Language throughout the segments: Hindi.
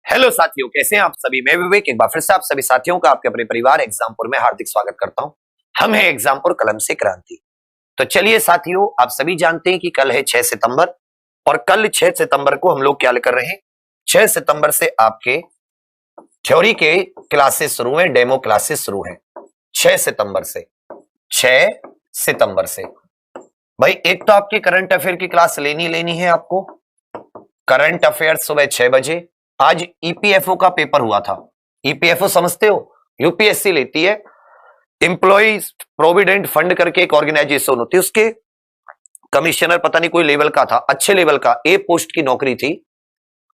हेलो साथियों, कैसे हैं आप सभी। मैं विवेक एक बार फिर से आप सभी साथियों का आपके अपने परिवार एग्जामपुर में हार्दिक स्वागत करता हूं। हम हैं एग्जामपुर कलम से क्रांति। तो चलिए साथियों, आप सभी जानते हैं कि कल है 6 सितंबर और कल 6 सितंबर को हम लोग क्या कर रहे हैं। 6 सितंबर से आपके थ्योरी के क्लासेस शुरू हैं, डेमो क्लासेस शुरू हैं 6 सितंबर से। 6 सितंबर से भाई एक तो आपकी करंट अफेयर की क्लास लेनी है आपको। करंट अफेयर सुबह 6 बजे। आज ईपीएफओ का पेपर हुआ था। ईपीएफओ समझते हो, यूपीएससी लेती है, एम्प्लॉइज प्रोविडेंट फंड करके एक ऑर्गेनाइजेशन होती है, उसके कमिश्नर पता नहीं कोई लेवल का था, अच्छे लेवल का ए पोस्ट की नौकरी थी।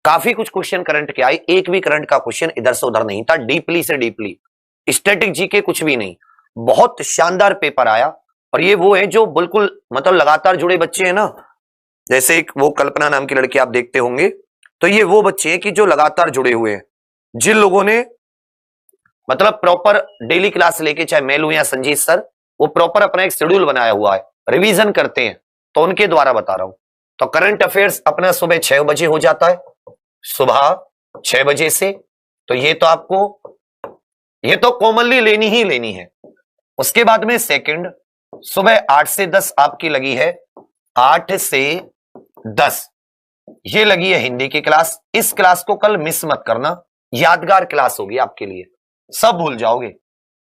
काफी कुछ क्वेश्चन करंट के आए, एक भी करंट का क्वेश्चन इधर से उधर नहीं था, डीपली से डीपली, स्टैटिक जीके कुछ भी नहीं, बहुत शानदार पेपर आया। और ये वो है जो बिल्कुल मतलब लगातार जुड़े बच्चे हैं ना, जैसे एक वो कल्पना नाम की लड़की आप देखते होंगे, तो ये वो बच्चे हैं कि जो लगातार जुड़े हुए हैं, जिन लोगों ने मतलब प्रॉपर डेली क्लास लेके, चाहे मैं लूं या संजीत सर, वो प्रॉपर अपना एक शेड्यूल बनाया हुआ है, रिवीजन करते हैं, तो उनके द्वारा बता रहा हूं। तो करंट अफेयर्स अपना सुबह 6 बजे हो जाता है, सुबह 6 बजे से। तो ये तो कॉमनली लेनी है। उसके बाद में सेकंड सुबह 8 से 10 आपकी लगी है, 8 से 10 ये लगी है हिंदी की क्लास। इस क्लास को कल मिस मत करना, यादगार क्लास होगी आपके लिए, सब भूल जाओगे।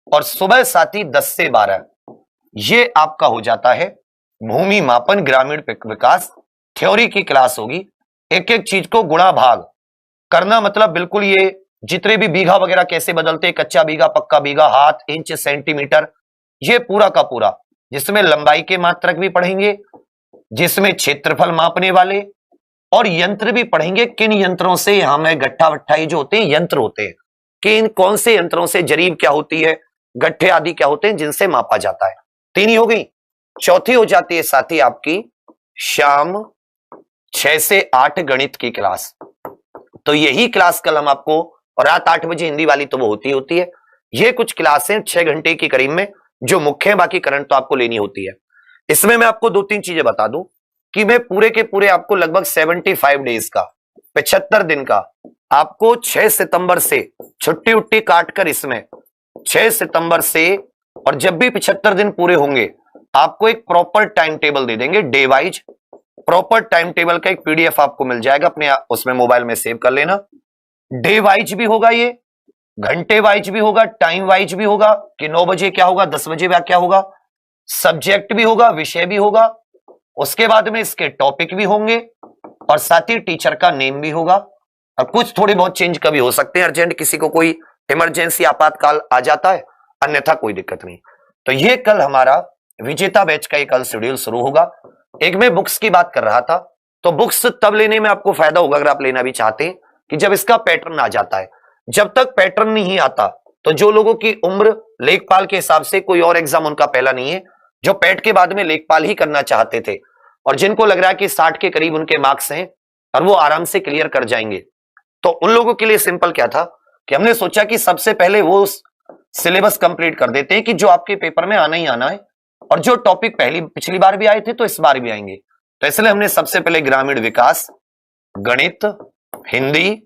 और सुबह साथ ही 10 से 12 ये आपका हो जाता है भूमि मापन ग्रामीण विकास, थ्योरी की क्लास होगी। एक एक चीज को गुणा भाग करना, मतलब बिल्कुल ये जितने भी बीघा वगैरह कैसे बदलते, कच्चा बीघा पक्का बीघा, हाथ इंच सेंटीमीटर, ये पूरा का पूरा, जिसमें लंबाई के मात्रक भी पढ़ेंगे, जिसमें क्षेत्रफल मापने वाले और यंत्र भी पढ़ेंगे। किन यंत्रों से हमें गट्ठा वट्ठा ये जो होते हैं यंत्र होते हैं, कि कौन से यंत्रों से जरीब क्या होती है, गट्ठे आदि क्या होते हैं जिनसे मापा जाता है। 3 ही हो गई। चौथी हो जाती है साथी आपकी शाम 6 से 8 गणित की क्लास। तो यही क्लास कल हम आपको, और रात 8 बजे हिंदी वाली तो वो होती है। ये कुछ क्लासें 6 घंटे की करीब में जो मुख्य है, बाकी करंट तो आपको लेनी होती है। इसमें मैं आपको 2-3 चीजें बता दूं कि मैं पूरे के पूरे आपको लगभग 75 डेज का, 75 दिन का आपको 6 सितंबर से छुट्टी उट्टी काटकर, इसमें 6 सितंबर से, और जब भी 75 दिन पूरे होंगे आपको एक प्रॉपर टाइम टेबल दे देंगे, day wise proper time table का एक पीडीएफ आपको मिल जाएगा, अपने उसमें मोबाइल में सेव कर लेना। डे वाइज भी होगा, ये घंटे वाइज भी होगा, टाइम वाइज भी होगा कि 9 बजे क्या होगा, 10 बजे क्या होगा, सब्जेक्ट भी होगा, विषय भी होगा, उसके बाद में इसके टॉपिक भी होंगे, और साथ ही टीचर का नेम भी होगा। और कुछ थोड़ी बहुत चेंज कभी हो सकते हैं, अर्जेंट किसी को कोई इमरजेंसी आपातकाल आ जाता है, अन्यथा कोई दिक्कत नहीं। तो ये कल हमारा विजेता बैच का कल शेड्यूल शुरू होगा। एक मैं बुक्स की बात कर रहा था, तो बुक्स तब लेने में आपको फायदा होगा अगर आप लेना भी चाहते हैं, कि जब इसका पैटर्न आ जाता है। जब तक पैटर्न नहीं आता, तो जो लोगों की उम्र लेखपाल के हिसाब से कोई और एग्जाम उनका पहला नहीं है, जो पैट के बाद में लेखपाल ही करना चाहते थे, और जिनको लग रहा है कि 60 के करीब उनके मार्क्स हैं और वो आराम से क्लियर कर जाएंगे, तो उन लोगों के लिए सिंपल क्या था कि हमने सोचा कि सबसे पहले वो सिलेबस कंप्लीट कर देते हैं कि जो आपके पेपर में आना ही आना है, और जो टॉपिक पिछली बार भी आए थे तो इस बार भी आएंगे। तो इसलिए हमने सबसे पहले ग्रामीण विकास, गणित, हिंदी,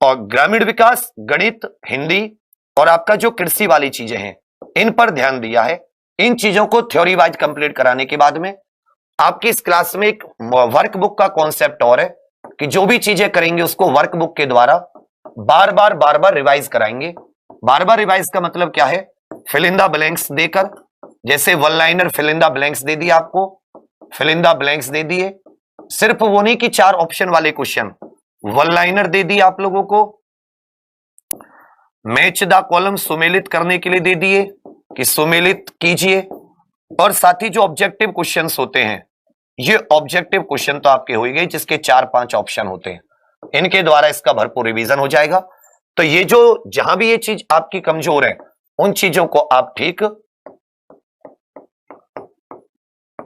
और ग्रामीण विकास, गणित, हिंदी और आपका जो कृषि वाली चीजें हैं, इन पर ध्यान दिया है। इन चीजों को थ्योरी वाइज कंप्लीट कराने के बाद में आपकी इस क्लास में एक वर्कबुक का कॉन्सेप्ट और है, कि जो भी चीजें करेंगे उसको वर्कबुक के द्वारा बार बार रिवाइज कराएंगे। बार बार रिवाइज का मतलब क्या है, फिल इन द ब्लैंक्स देकर, जैसे one liner fill in the blanks दे दिया आपको, फिल इन द ब्लैंक्स दे दिए। सिर्फ वो नहीं कि 4 ऑप्शन वाले क्वेश्चन, वन लाइनर दे दिए आप लोगों को, मैच द कॉलम सुमेलित करने के लिए दे दिए कि सुमेलित कीजिए, और साथ ही जो ऑब्जेक्टिव क्वेश्चंस होते हैं, ये ऑब्जेक्टिव क्वेश्चन तो आपके हो ही गए, जिसके 4-5 ऑप्शन होते हैं, इनके द्वारा इसका भरपूर रिवीजन हो जाएगा। तो ये जो जहां भी ये चीज आपकी कमजोर है, उन चीजों को आप ठीक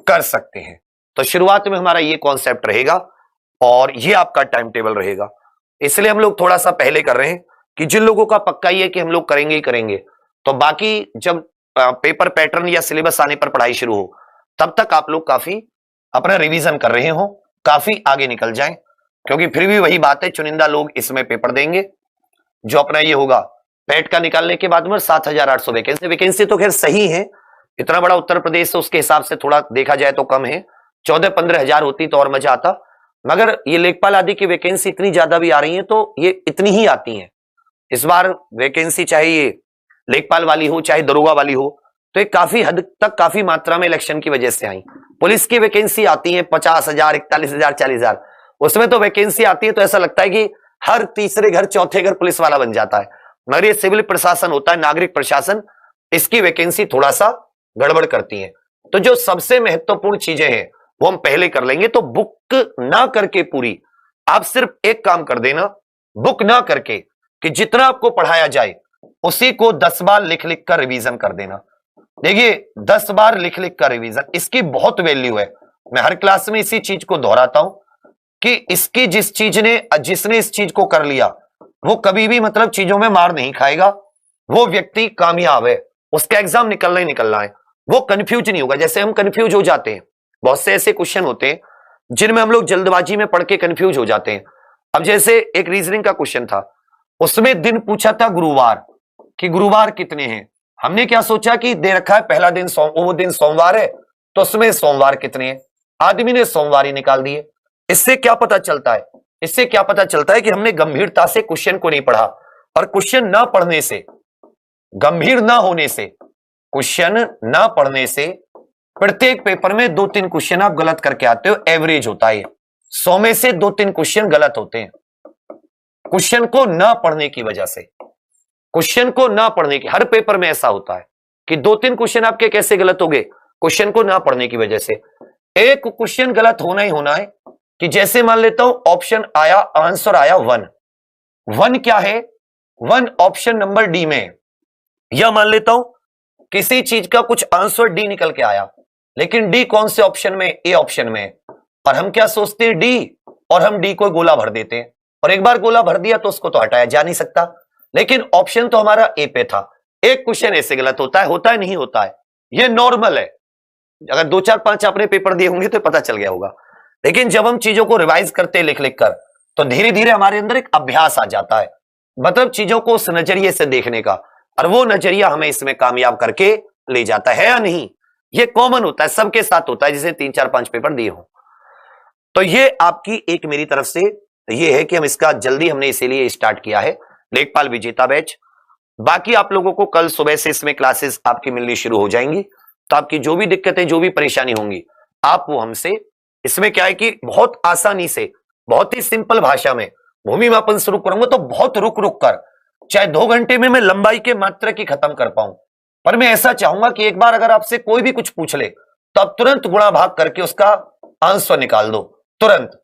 कर सकते हैं। तो शुरुआत में हमारा ये कॉन्सेप्ट रहेगा, और ये आपका टाइम टेबल रहेगा। इसलिए हम लोग थोड़ा सा पहले कर रहे हैं, कि जिन लोगों का पक्का ही है कि हम लोग करेंगे ही करेंगे, तो बाकी जब पेपर पैटर्न या सिलेबस आने पर पढ़ाई शुरू हो, तब तक आप लोग काफी अपना रिवीजन कर रहे हो, काफी आगे निकल जाएं। क्योंकि फिर भी वही बात है, चुनिंदा लोग इसमें पेपर देंगे। जो अपना ये होगा पेट का निकालने के बाद में 7,800 वैकेंसी। वैकेंसी तो खैर सही है, इतना बड़ा उत्तर प्रदेश है उसके हिसाब से थोड़ा देखा जाए तो कम है। 14-15 हजार होती तो और मजा आता, मगर ये लेखपाल आदि की वैकेंसी इतनी ज्यादा भी आ रही है तो ये इतनी ही आती है इस बार वैकेंसी, चाहे ये लेखपाल वाली हो चाहे दरोगा वाली हो, तो ये काफी हद तक काफी मात्रा में इलेक्शन की वजह से आई। पुलिस की वैकेंसी आती है 50,000, 41,000, 40,000, उसमें तो वैकेंसी आती है तो ऐसा लगता है कि हर तीसरे घर चौथे घर पुलिस वाला बन जाता है। मगर ये सिविल प्रशासन होता है, नागरिक प्रशासन, इसकी वैकेंसी थोड़ा सा गड़बड़ करती है। तो जो सबसे महत्वपूर्ण चीजें हैं वो हम पहले कर लेंगे। तो बुक ना करके पूरी, आप सिर्फ एक काम कर देना, बुक ना करके कि जितना आपको पढ़ाया जाए उसी को 10 बार लिख लिख कर रिवीजन कर देना। देखिए 10 बार लिख लिख कर रिवीजन, इसकी बहुत वैल्यू है। मैं हर क्लास में इसी चीज को दोहराता हूं कि इसकी जिसने इस चीज को कर लिया वो कभी भी मतलब चीजों में मार नहीं खाएगा, वो व्यक्ति कामयाब है, उसका एग्जाम निकलना ही निकलना है, वो कंफ्यूज नहीं होगा। जैसे हम कंफ्यूज हो जाते हैं, बहुत से ऐसे क्वेश्चन होते हैं जिनमें हम लोग जल्दबाजी में पढ़ के कंफ्यूज हो जाते हैं। अब जैसे एक रीजनिंग का क्वेश्चन था, उसमें दिन पूछा था गुरुवार, कि गुरुवार कितने हैं। हमने क्या सोचा कि दे रखा है पहला दिन वो दिन सोमवार है, तो उसमें सोमवार कितने हैं, आदमी ने सोमवार ही निकाल दिए। इससे क्या पता चलता है, इससे क्या पता चलता है कि हमने गंभीरता से क्वेश्चन को नहीं पढ़ा। और क्वेश्चन ना पढ़ने से, गंभीर ना होने से, क्वेश्चन ना पढ़ने से प्रत्येक पेपर में 2-3 क्वेश्चन आप गलत करके आते हो, एवरेज होता है 100 में से 2-3 क्वेश्चन गलत होते हैं क्वेश्चन को ना पढ़ने की वजह से। क्वेश्चन को ना पढ़ने की, हर पेपर में ऐसा होता है कि 2-3 क्वेश्चन आपके कैसे गलत हो गए, क्वेश्चन को ना पढ़ने की वजह से। एक क्वेश्चन गलत होना ही होना है कि जैसे मान लेता हूं ऑप्शन आया, आंसर आया 1, 1 क्या है, 1 ऑप्शन नंबर डी में, या मान लेता हूं किसी चीज का कुछ आंसर डी निकल के आया, लेकिन डी कौन से ऑप्शन में, ए ऑप्शन में, और हम क्या सोचते हैं डी, और हम डी को गोला भर देते हैं, और एक बार गोला भर दिया तो उसको तो हटाया जा नहीं सकता, लेकिन ऑप्शन तो हमारा ए पे था। एक क्वेश्चन ऐसे गलत होता है नहीं होता है, ये नॉर्मल है। अगर 2-4-5 आपने पेपर दिए होंगे तो पता चल गया होगा। लेकिन जब हम चीजों को रिवाइज करते हैं लिख लिख कर, तो धीरे धीरे हमारे अंदर एक अभ्यास आ जाता है, मतलब चीजों को उस नजरिए से देखने का, और वो नजरिया हमें इसमें कामयाब करके ले जाता है या नहीं। ये कॉमन होता है, सबके साथ होता है, जिसे 3-4-5 पेपर दिए हो। तो ये आपकी एक मेरी तरफ से ये है कि हम इसका जल्दी हमने इसीलिए स्टार्ट किया है, लेखपाल विजेता बैच। बाकी आप लोगों को कल सुबह से इसमें क्लासेस आपकी मिलनी शुरू हो जाएंगी, तो आपकी जो भी दिक्कतें, जो भी परेशानी होंगी, आप वो हमसे, इसमें क्या है कि बहुत आसानी से, बहुत ही सिंपल भाषा में भूमि मापन शुरू करूंगा तो बहुत रुक रुक कर, चाहे 2 घंटे में मैं लंबाई के मात्रा की खत्म कर पाऊं, पर मैं ऐसा चाहूंगा कि एक बार अगर आपसे कोई भी कुछ पूछ ले तो आप तुरंत गुणा भाग करके उसका आंसर निकाल दो तुरंत।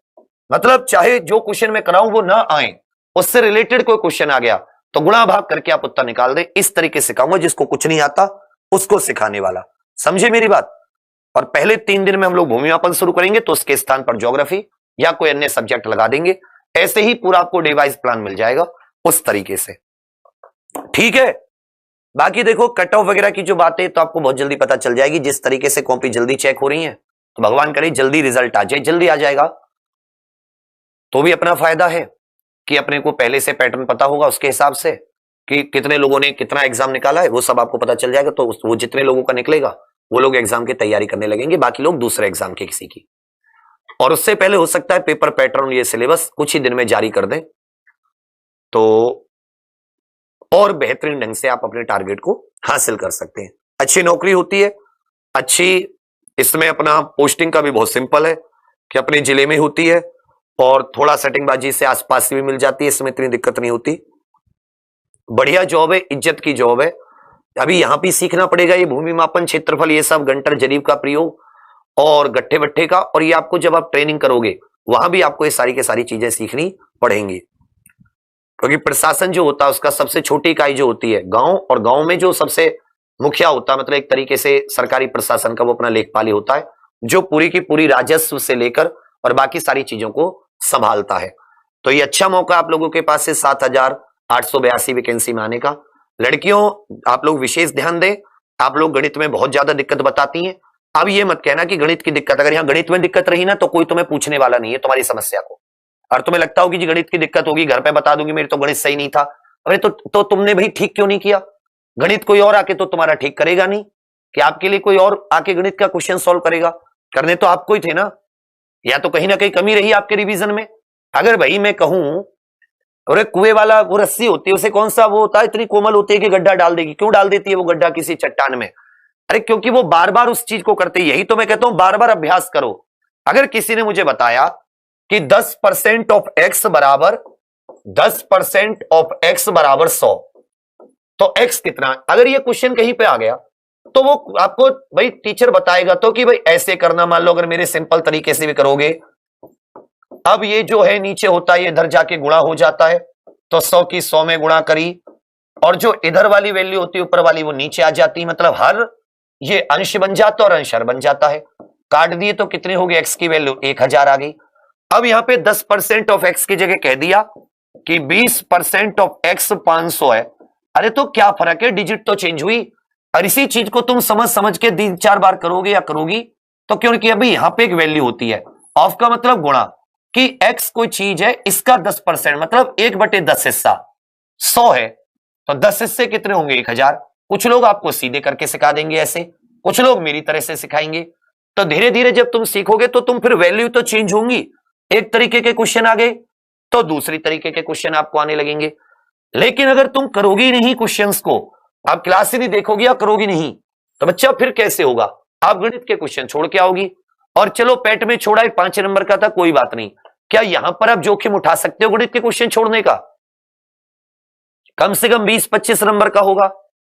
मतलब चाहे जो क्वेश्चन मैं कराऊं वो ना आए, उससे रिलेटेड कोई क्वेश्चन आ गया तो गुणा भाग करके आप उत्तर निकाल दें। इस तरीके से सिखाऊंगा, जिसको कुछ नहीं आता उसको सिखाने वाला, समझे मेरी बात। और पहले 3 दिन में हम लोग भूमि मापन शुरू करेंगे, तो उसके स्थान पर ज्योग्राफी या कोई अन्य सब्जेक्ट लगा देंगे। ऐसे ही पूरा आपको डिवाइस प्लान मिल जाएगा उस तरीके से, ठीक है। बाकी देखो कट ऑफ वगैरह की जो बातें तो आपको बहुत जल्दी पता चल जाएगी। जिस तरीके से कॉपी जल्दी चेक हो रही है, तो भगवान करे जल्दी रिजल्ट आ जाए, जल्दी आ जाएगा तो भी अपना फायदा है कि अपने को पहले से पैटर्न पता होगा, उसके हिसाब से कि कितने लोगों ने कितना एग्जाम निकाला है वो सब आपको पता चल जाएगा। तो वो जितने लोगों का निकलेगा वो लोग एग्जाम की तैयारी करने लगेंगे, बाकी लोग दूसरे एग्जाम के किसी की। और उससे पहले हो सकता है पेपर पैटर्न, ये सिलेबस कुछ ही दिन में जारी कर दें, तो और बेहतरीन ढंग से आप अपने टारगेट को हासिल कर सकते हैं। अच्छी नौकरी होती है, अच्छी इसमें अपना पोस्टिंग का भी बहुत सिंपल है कि अपने जिले में होती है, और थोड़ा सेटिंगबाजी से आसपास भी मिल जाती है, इसमें इतनी दिक्कत नहीं होती। बढ़िया जॉब है, इज्जत की जॉब है। अभी यहां भी सीखना पड़ेगा ये भूमि मापन, क्षेत्रफल, ये सब गंटर जरीब का प्रयोग और गट्ठे बट्ठे का, और ये आपको जब आप ट्रेनिंग करोगे वहां भी आपको ये सारी की सारी चीजें सीखनी पड़ेंगी। क्योंकि प्रशासन जो होता है उसका सबसे छोटी इकाई जो होती है गांव, और गांव में जो सबसे मुखिया होता है, मतलब एक तरीके से सरकारी प्रशासन का, वो अपना लेखपाल ही होता है, जो पूरी की पूरी राजस्व से लेकर और बाकी सारी चीजों को संभालता है। तो ये अच्छा मौका आप लोगों के पास है 7,882 वैकेंसी में आने का। लड़कियों आप लोग विशेष ध्यान दें, आप लोग गणित में बहुत ज्यादा दिक्कत बताती हैं। अब ये मत कहना कि गणित की दिक्कत, अगर यहाँ गणित में दिक्कत रही ना तो कोई तुम्हें पूछने वाला नहीं है तुम्हारी समस्या को। और तुम्हें लगता हो कि जी गणित की दिक्कत होगी, घर पे बता दूंगी मेरी तो गणित सही नहीं था। अरे तो तुमने भाई ठीक क्यों नहीं किया? गणित कोई और आके तो तुम्हारा ठीक करेगा नहीं, कि आपके लिए कोई और आके गणित का क्वेश्चन सॉल्व करेगा? करने तो आपको ही थे ना। या तो कहीं ना कहीं कमी रही आपके रिवीजन में। अगर भाई मैं कहूं अरे कुएं वाला वो रस्सी होती है, उसे कौन सा वो होता है इतनी कोमल होती है कि गड्ढा डाल देगी, क्यों डाल देती है वो गड्ढा किसी चट्टान में? अरे क्योंकि वो बार बार उस चीज को करते। यही तो मैं कहता हूं बार बार अभ्यास करो। अगर किसी ने मुझे बताया कि 10% ऑफ एक्स बराबर 10% ऑफ एक्स बराबर 100, तो एक्स कितना? अगर ये क्वेश्चन कहीं पे आ गया तो वो आपको भाई टीचर बताएगा तो कि भाई ऐसे करना। मान लो अगर मेरे सिंपल तरीके से भी करोगे, अब ये जो है नीचे होता है ये इधर जाके गुणा हो जाता है, तो 100 की 100 में गुणा करी, और जो इधर वाली वैल्यू होती है ऊपर वाली वो नीचे आ जाती है, मतलब हर ये अंश बन जाता है और अंश हर बन जाता है। काट दिए तो कितने हो गए? एक्स की वैल्यू 1000 आ गई। अब यहां पे 10% ऑफ एक्स की जगह कह दिया कि 20% ऑफ एक्स 500 है। अरे तो क्या फर्क है, डिजिट तो चेंज हुई। और इसी चीज को तुम समझ समझ के 3-4 बार करोगे या करोगी तो, क्योंकि अभी यहां पे एक वैल्यू होती है ऑफ का मतलब गुणा, कि एक्स कोई चीज है इसका 10% मतलब 1/10 हिस्सा 100 है, तो 10 हिस्से कितने होंगे? 1000। कुछ लोग आपको सीधे करके सिखा देंगे ऐसे, कुछ लोग मेरी तरह से सिखाएंगे। तो धीरे धीरे जब तुम सीखोगे तो तुम फिर वैल्यू तो चेंज होंगी। एक तरीके के क्वेश्चन आ गए तो दूसरी तरीके के क्वेश्चन आपको आने लगेंगे। लेकिन अगर तुम करोगी नहीं क्वेश्चंस को, आप क्लास ही नहीं देखोगी या करोगी नहीं, तो बच्चा फिर कैसे होगा? आप गणित के क्वेश्चन छोड़ के आओगी। और चलो पेट में छोड़ा है 5 नंबर का था, कोई बात नहीं, क्या यहां पर आप जोखिम उठा सकते हो गणित के क्वेश्चन छोड़ने का? कम से कम 20-25 नंबर का होगा,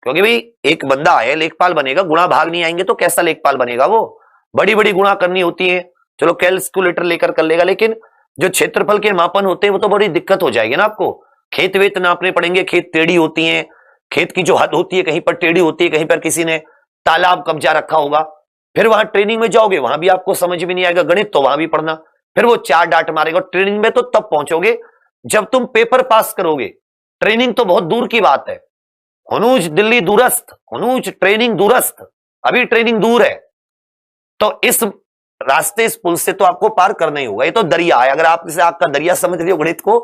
क्योंकि भाई एक बंदा है लेखपाल बनेगा, गुणा भाग नहीं आएंगे तो कैसा लेखपाल बनेगा? वो बड़ी बड़ी गुणा करनी होती है, चलो कैलकुलेटर लेकर कर लेगा, लेकिन जो क्षेत्रफल के मापन होते हैं वो तो बड़ी दिक्कत हो जाएगी ना आपको। खेत वेत नापने पड़ेंगे, खेत टेढ़ी होती है, खेत की जो हद होती है कहीं पर टेढ़ी होती है, कहीं पर किसी ने तालाब कब्जा रखा होगा। फिर वहां ट्रेनिंग में जाओगे, वहां भी आपको समझ में नहीं आएगा गणित, तो वहां भी पढ़ना, फिर वो 4 डांट मारेगा। ट्रेनिंग में तो तब पहुंचोगे जब तुम पेपर पास करोगे। ट्रेनिंग तो बहुत दूर की बात है, हुनूज दिल्ली दूरस्थ, हुनूज ट्रेनिंग दूरस्थ, अभी ट्रेनिंग दूर है। तो इस रास्ते, इस पुल से तो आपको पार करना ही होगा। ये तो दरिया है, अगर आप इसे आग का दरिया समझ रहे हो गणित को,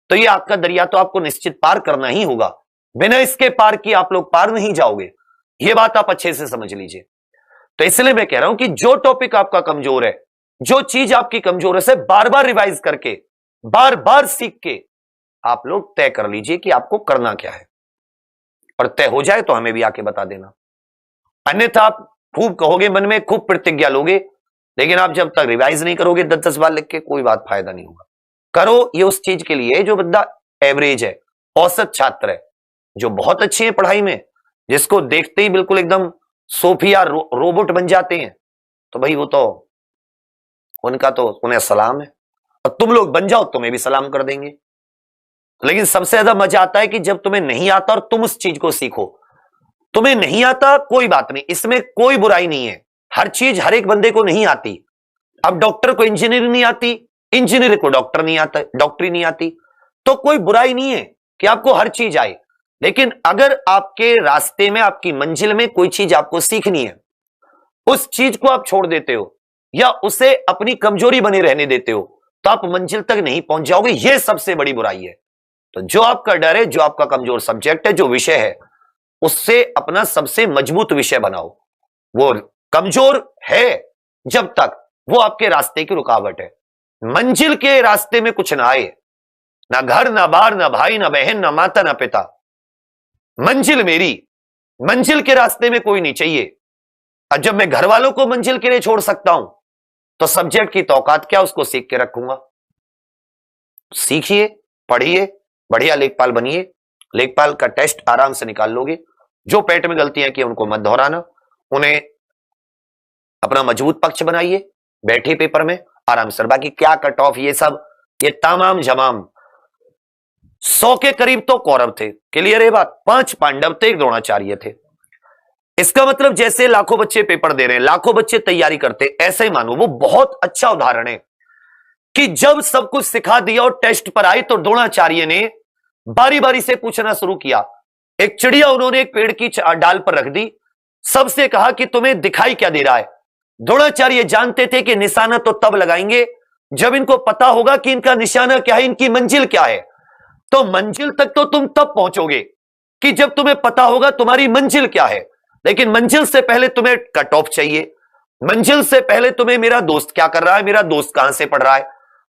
तो ये आग का दरिया तो आपको निश्चित पार करना ही होगा। बिना इसके पार किए आप लोग पार नहीं जाओगे, ये बात आप अच्छे से समझ लीजिए। तो इसलिए मैं कह रहा हूं कि जो टॉपिक आपका कमजोर है, जो चीज आपकी कमजोर है, उसे बार बार रिवाइज करके, बार बार सीख के आप लोग तय कर लीजिए कि आपको करना क्या है। और तय हो जाए तो हमें भी आके बता देना, अन्यथा आप खूब कहोगे मन में, खूब प्रतिज्ञा लोगे, लेकिन आप जब तक रिवाइज नहीं करोगे 10-10 बार लिख के, कोई बात फायदा नहीं होगा। करो ये उस चीज के लिए जो बंदा एवरेज है, औसत छात्र है, जो बहुत अच्छे हैं पढ़ाई में, जिसको देखते ही बिल्कुल एकदम सोफिया रोबोट बन जाते हैं, तो भाई वो तो उनका तो उन्हें सलाम है। और तुम लोग बन जाओ, तुम्हें भी सलाम कर देंगे। लेकिन सबसे ज्यादा मजा आता है कि जब तुम्हें नहीं आता और तुम उस चीज को सीखो। तुम्हें नहीं आता कोई बात नहीं, इसमें कोई बुराई नहीं है, हर चीज हर एक बंदे को नहीं आती। अब डॉक्टर को इंजीनियरिंग नहीं आती, इंजीनियर को डॉक्टर नहीं आता, डॉक्टरी नहीं आती, तो कोई बुराई नहीं है कि आपको हर चीज आए। लेकिन अगर आपके रास्ते में, आपकी मंजिल में कोई चीज आपको सीखनी है, उस चीज को आप छोड़ देते हो या उसे अपनी कमजोरी बने रहने देते हो, तो आप मंजिल तक नहीं पहुंच जाओगे। यह सबसे बड़ी बुराई है। तो जो आपका डर है, जो आपका कमजोर सब्जेक्ट है, जो विषय है, उससे अपना सबसे मजबूत विषय बनाओ। वो कमजोर है जब तक वो आपके रास्ते की रुकावट है। मंजिल के रास्ते में कुछ ना आए, ना घर, ना बार, ना भाई, ना बहन, ना माता, ना पिता। मंजिल मेरी, मंजिल के रास्ते में कोई नहीं चाहिए। और जब मैं घर वालों को मंजिल के लिए छोड़ सकता हूं, तो सब्जेक्ट की तौकात क्या, उसको सीख के रखूंगा। सीखिए, पढ़िए, बढ़िया लेखपाल बनिए। लेखपाल का टेस्ट आराम से निकाल लोगे। जो पेट में गलतियां की उनको मत दोहराना, उन्हें अपना मजबूत पक्ष बनाइए, बैठे पेपर में आराम से। बाकी क्या कट ऑफ, ये सब, ये तमाम जमाम 100 के करीब तो कौरव थे। क्लियर है बात? 5 पांडव थे, 1 द्रोणाचार्य थे। इसका मतलब जैसे लाखों बच्चे पेपर दे रहे हैं, लाखों बच्चे तैयारी करते, ऐसे ही मानो। वो बहुत अच्छा उदाहरण है कि जब सब कुछ सिखा दिया और टेस्ट पर आए, तो द्रोणाचार्य ने बारी बारी से पूछना शुरू किया। एक चिड़िया उन्होंने एक पेड़ की डाल पर रख दी, सबसे कहा कि तुम्हें दिखाई क्या दे रहा है। द्रोणाचार्य जानते थे कि निशाना तो तब लगाएंगे जब इनको पता होगा कि इनका निशाना क्या है, इनकी मंजिल क्या है, तो मंजिल तक तो तुम तब पहुंचोगे कि जब तुम्हें पता होगा तुम्हारी मंजिल क्या है। लेकिन मंजिल से पहले तुम्हें कट ऑफ चाहिए। मंजिल से पहले तुम्हें मेरा दोस्त क्या कर रहा है, मेरा दोस्त कहां से पढ़ रहा है,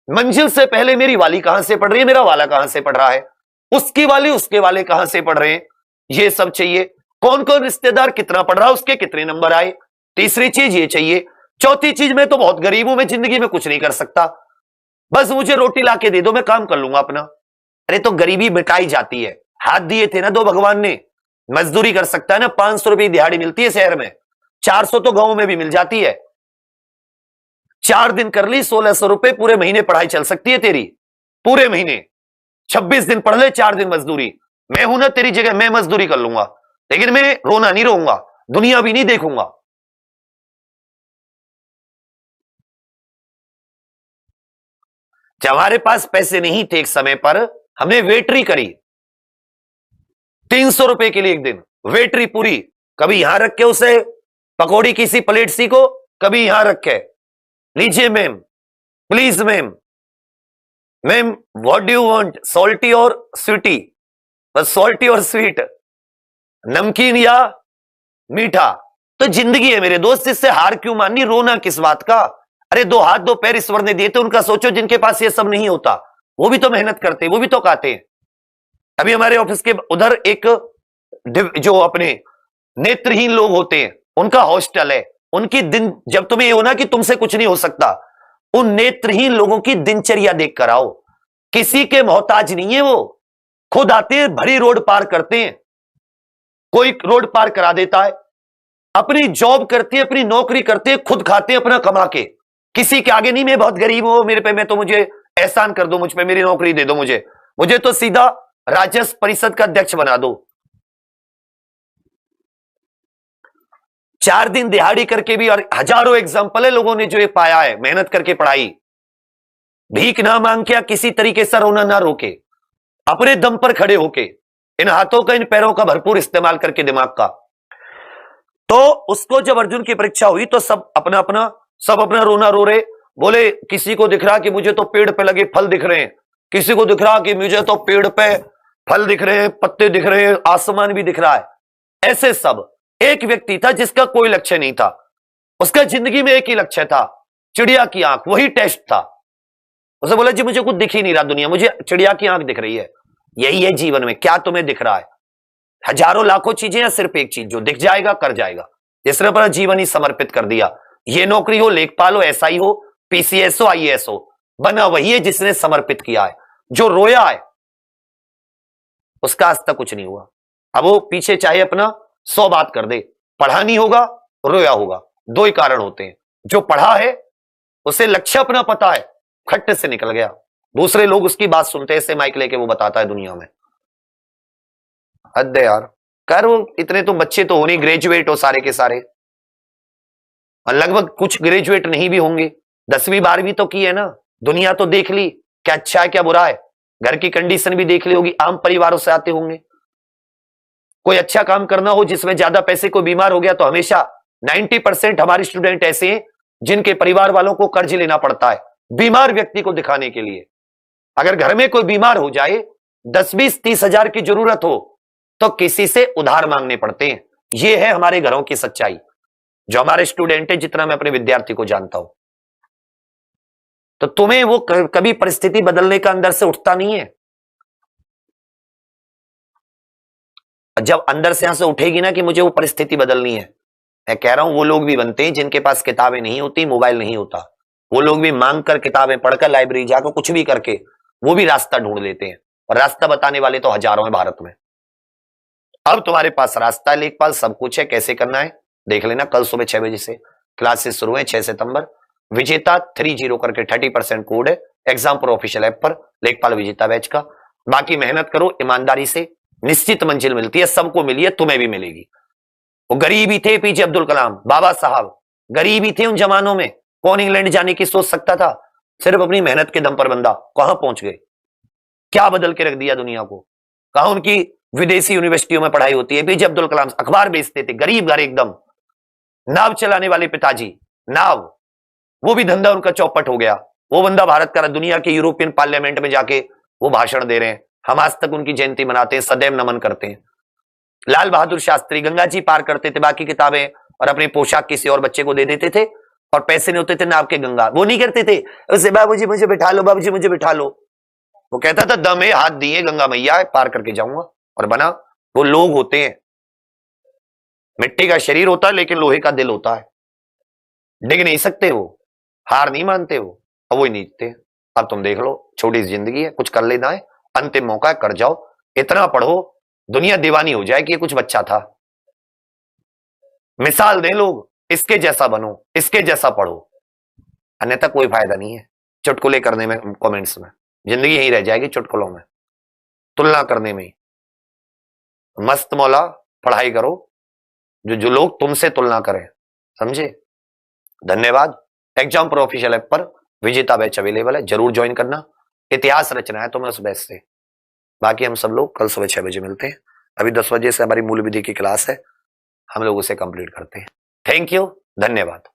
मंजिल से पहले मेरी वाली कहां से पढ़ रही है, मेरा वाला कहां से पढ़ रहा है, उसकी वाली उसके वाले कहां से पढ़ रहे हैं, ये सब चाहिए। कौन कौन रिश्तेदार कितना पढ़ रहा है, उसके कितने नंबर आए, तीसरी चीज ये चाहिए। चौथी चीज, मैं तो बहुत गरीब हूं, मैं जिंदगी में कुछ नहीं कर सकता, बस मुझे रोटी ला के दे दो, मैं काम कर लूंगा अपना। अरे तो गरीबी मिटाई जाती है। हाथ दिए थे ना दो भगवान ने, मजदूरी कर सकता है ना, 500 रुपये दिहाड़ी मिलती है शहर में, 400 तो गांव में भी मिल जाती है। 4 दिन कर ली 1600 रुपए, पूरे महीने पढ़ाई चल सकती है तेरी, पूरे महीने 26 दिन पढ़ ले, 4 दिन मजदूरी। मैं हूं ना तेरी जगह, मैं मजदूरी कर लूंगा, लेकिन मैं रोना नहीं रोऊंगा, दुनिया भी नहीं देखूंगा। जब हमारे पास पैसे नहीं थे एक समय पर, हमने वेटरी करी 300 रुपए के लिए एक दिन, वेटरी पूरी। कभी यहां रख के उसे पकौड़ी किसी प्लेट सी को, कभी यहां रख के, लीजिए ma'am, please ma'am, ma'am what do you want, salty और स्वीटी, बस सॉल्टी और स्वीट, नमकीन या मीठा। तो जिंदगी है मेरे दोस्त, इससे हार क्यों माननी, रोना किस बात का। अरे 2 हाथ 2 पैर ईश्वर ने दिए थे, उनका सोचो जिनके पास ये सब नहीं होता, वो भी तो मेहनत करते, वो भी तो खाते हैं। अभी हमारे ऑफिस के उधर एक जो अपने नेत्रहीन लोग होते हैं, उनका हॉस्टल है। उनकी दिन, जब तुम्हें ये होना कि तुमसे कुछ नहीं हो सकता, उन नेत्रहीन लोगों की दिनचर्या देख कर आओ। किसी के मोहताज नहीं है, वो खुद आते हैं, भरी रोड पार करते हैं, कोई रोड पार करा देता है, अपनी जॉब करते हैं, अपनी नौकरी करते हैं, खुद खाते हैं अपना कमा के, किसी के आगे नहीं मैं बहुत गरीब हूं, मेरे पे, मैं तो मुझे एहसान कर दो, मुझ पे मेरी नौकरी दे दो, मुझे तो सीधा राजस्व परिषद का अध्यक्ष बना दो। 4 दिन दिहाड़ी करके भी, और हजारों एग्जाम्पल है लोगों ने जो ये पाया है, मेहनत करके पढ़ाई, भीख ना मांग के, किसी तरीके से रोना ना रोके, अपने दम पर खड़े होके, इन हाथों का इन पैरों का भरपूर इस्तेमाल करके, दिमाग का। तो उसको जब अर्जुन की परीक्षा हुई तो सब अपना रोना रो रहे, बोले किसी को दिख रहा कि मुझे तो पेड़ पे लगे फल दिख रहे हैं, किसी को दिख रहा कि मुझे तो पेड़ पे फल दिख रहे हैं, पत्ते दिख रहे हैं, आसमान भी दिख रहा है। ऐसे सब। एक व्यक्ति था जिसका कोई लक्ष्य नहीं था, उसका जिंदगी में एक ही लक्ष्य था, चिड़िया की आंख, वही टेस्ट था। उसे बोला जी मुझे कुछ दिख ही नहीं रहा दुनिया, मुझे चिड़िया की आंख दिख रही है। यही है जीवन में, क्या तुम्हें दिख रहा है? हजारों लाखों चीजें या सिर्फ एक चीज जो दिख जाएगा कर जाएगा, जिसने अपना जीवन ही समर्पित कर दिया। ये नौकरी हो, लेखपाल हो, एसआई हो, पीसीएस हो, आईएएस हो, बना वही है जिसने समर्पित किया है। जो रोया है उसका आज तक कुछ नहीं हुआ। अब वो पीछे चाहे अपना 100 बात कर दे, पढ़ा नहीं होगा, रोया होगा। 2 ही कारण होते हैं, जो पढ़ा है उसे लक्ष्य अपना पता है, खट्टे से निकल गया, दूसरे लोग उसकी बात सुनते हैं, ऐसे माइक लेके वो बताता है दुनिया में। हद है यार। कर वो इतने तो बच्चे तो हो नहीं, ग्रेजुएट हो सारे के सारे, और लगभग कुछ ग्रेजुएट नहीं भी होंगे, 10वीं 12वीं तो की है ना, दुनिया तो देख ली, क्या अच्छा है क्या बुरा है, घर की कंडीशन भी देख ली होगी, आम परिवारों से आते होंगे। कोई अच्छा काम करना हो जिसमें ज्यादा पैसे, कोई बीमार हो गया तो हमेशा 90% हमारे स्टूडेंट ऐसे हैं जिनके परिवार वालों को कर्ज लेना पड़ता है बीमार व्यक्ति को दिखाने के लिए। अगर घर में कोई बीमार हो जाए, 10-20-30 हजार की जरूरत हो तो किसी से उधार मांगने पड़ते हैं। यह है हमारे घरों की सच्चाई, जो हमारे स्टूडेंट है, जितना मैं अपने विद्यार्थी को जानता हूं। तो तुम्हें वो कभी परिस्थिति बदलने का अंदर से उठता नहीं है। जब अंदर से यहां से उठेगी ना कि मुझे वो परिस्थिति बदलनी है, मैं कह रहा हूं वो लोग भी बनते हैं जिनके पास किताबें नहीं होती, मोबाइल नहीं होता, वो लोग भी मांग कर, किताबें पढ़कर, लाइब्रेरी जाकर, कुछ भी करके वो भी रास्ता ढूंढ लेते हैं, और रास्ता बताने वाले तो हजारों हैं भारत में। अब तुम्हारे पास रास्ता है, लेखपाल, सब कुछ है, कैसे करना है देख लेना। कल सुबह 6 बजे से क्लासेस शुरू है, 6 सितंबर। विजेता 30 करके 30% कोड है एग्जाम्पल ऑफिशियल ऐप पर, लेखपाल विजेता बैच का। बाकी मेहनत करो ईमानदारी से, निश्चित मंजिल मिलती है, सबको मिली है, तुम्हें भी मिलेगी। वो गरीब ही थे पीजे अब्दुल कलाम, बाबा साहब गरीब ही थे उन जमानों में। कौन इंग्लैंड जाने की सोच सकता था? सिर्फ अपनी मेहनत के दम पर बंदा कहां पहुंच गए, क्या बदल के रख दिया दुनिया को। कहां उनकी विदेशी यूनिवर्सिटियों में पढ़ाई होती है। पीजे अब्दुल कलाम अखबार बेचते थे, गरीब घर एकदम, नाव चलाने वाले पिताजी, नाव, वो भी धंधा उनका चौपट हो गया। वो बंदा भारत का दुनिया के यूरोपियन पार्लियामेंट में जाके वो भाषण दे रहे हैं। हम आज तक उनकी जयंती मनाते हैं, सदैव नमन करते हैं। लाल बहादुर शास्त्री गंगा जी पार करते थे, बाकी किताबें और अपनी पोशाक किसी और बच्चे को दे देते थे, और पैसे नहीं होते थे नाव के गंगा, वो नहीं करते थे उसे बाबूजी मुझे बिठा लो, बाबूजी मुझे बिठा लो। वो कहता था दम है, हाथ दिए गंगा मैया पार करके जाऊंगा, और बना। वो लोग होते हैं, मिट्टी का शरीर होता है लेकिन लोहे का दिल होता है, डिग नहीं सकते वो, हार नहीं मानते वो, और वो ही नीचते। अब तुम देख लो, छोटी सी जिंदगी है, कुछ कर लेना है, अंतिम मौका है, कर जाओ, इतना पढ़ो दुनिया दीवानी हो जाए कि ये कुछ बच्चा था। मिसाल दें लोग, इसके जैसा बनो, इसके जैसा पढ़ो, अन्यथा कोई फायदा नहीं है चुटकुले करने में, कमेंट्स में। जिंदगी यही रह जाएगी चुटकुलों में, तुलना करने में। मस्त मौला पढ़ाई करो, जो लोग तुमसे तुलना करें, समझे। धन्यवाद। एग्जाम प्रो ऑफिशियल ऐप पर विजेता बैच अवेलेबल है, जरूर ज्वाइन करना। इतिहास रचना है तुम्हें उस बैच से। बाकी हम सब लोग कल सुबह 6 बजे मिलते हैं। अभी 10 बजे से हमारी मूल विधि की क्लास है, हम लोग उसे कंप्लीट करते हैं। थैंक यू, धन्यवाद।